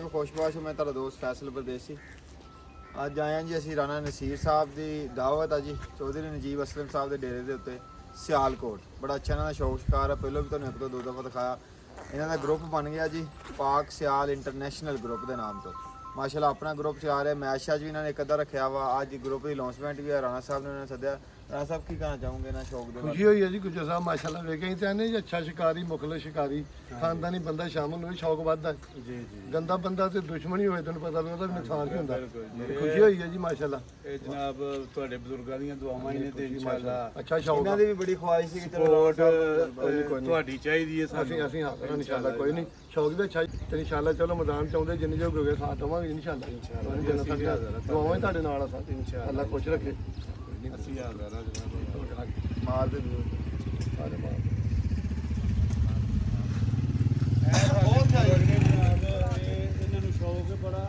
खुशबाश मैं तेरा दोस्त फैसल परदेसी। अज आए जी असी राणा नसीर साहब की दावत है जी चौधरी नजीब असलम साहब के डेरे के उत्ते सियालकोट। बड़ा अच्छा इन्हों का शौक शिकार है, पहले भी तुहानूं एक तो दो दफ़ा दिखाया। इन्हों का ग्रुप बन गया जी पाक सियाल इंटरनेशनल ग्रुप के नाम तो। माशाल्लाह अपना ग्रुप चला रहे, मैच शैच भी इन्होंने एक अद्धा रखा वा। अज ग्रुप की लॉन्चमेंट भी है, राणा साहब ने उन्होंने सद्या। राणा साहब की कहना चाहूँगे ना शौक दे खुशी हुई है जी गुजर साहब माशाल्लाह वेखे ही तो जी अच्छा शिकारी मुखलिस शिकारी खानदानी बंदा शामिल होए शौक वधदा जी जी गंदा बंदा ते दुश्मन ही होए तेन पता भी ਉਹਦਾ ਨੁਕਸਾਨ ਕੀ ਹੁੰਦਾ। खुशी हुई है जी माशाल्लाह। ਇਹ ਜਨਾਬ ਤੁਹਾਡੇ ਬਜ਼ੁਰਗਾਂ ਦੀਆਂ ਦੁਆਵਾਂ ਹੀ ਨੇ ਤੇ ਇਨਸ਼ਾਅੱਲਾ अच्छा शौक इन्हों की भी बड़ी ख्वाहिश थी कि चलो ਸਪੋਰਟ ਤੁਹਾਡੀ ਚਾਹੀਦੀ ਹੈ ਸਾਨੂੰ। ਅਸੀਂ ਹਾਜ਼ਰ इंशाल्लाह कोई नहीं शौक भी अच्छा ਤੇ इंशाल्लाह चलो मैदान ਚ ਆਉਂਦੇ ਜਿੰਨੇ ਜੋ ਹੋਗੇ ਸਾਥ ਦੇਵਾਂਗੇ इंशाल्लाह ਦੁਆਵਾਂ ਹੀ ਤੁਹਾਡੇ ਨਾਲ ਆ ਸਾਥ इंशाल्लाह ਅੱਲਾਹ ਖੁਸ਼ ਰੱਖੇ। ਅਸੀਂ ਹਾਜ਼ਰ ਹਾਂ ਜਨਾਬ। मार दे दूर ਸਾਰੇ ਮਾਰ ਬਹੁਤ ਇਹਨਾਂ ਨੂੰ ਸ਼ੌਕ ਹੈ ਬੜਾ।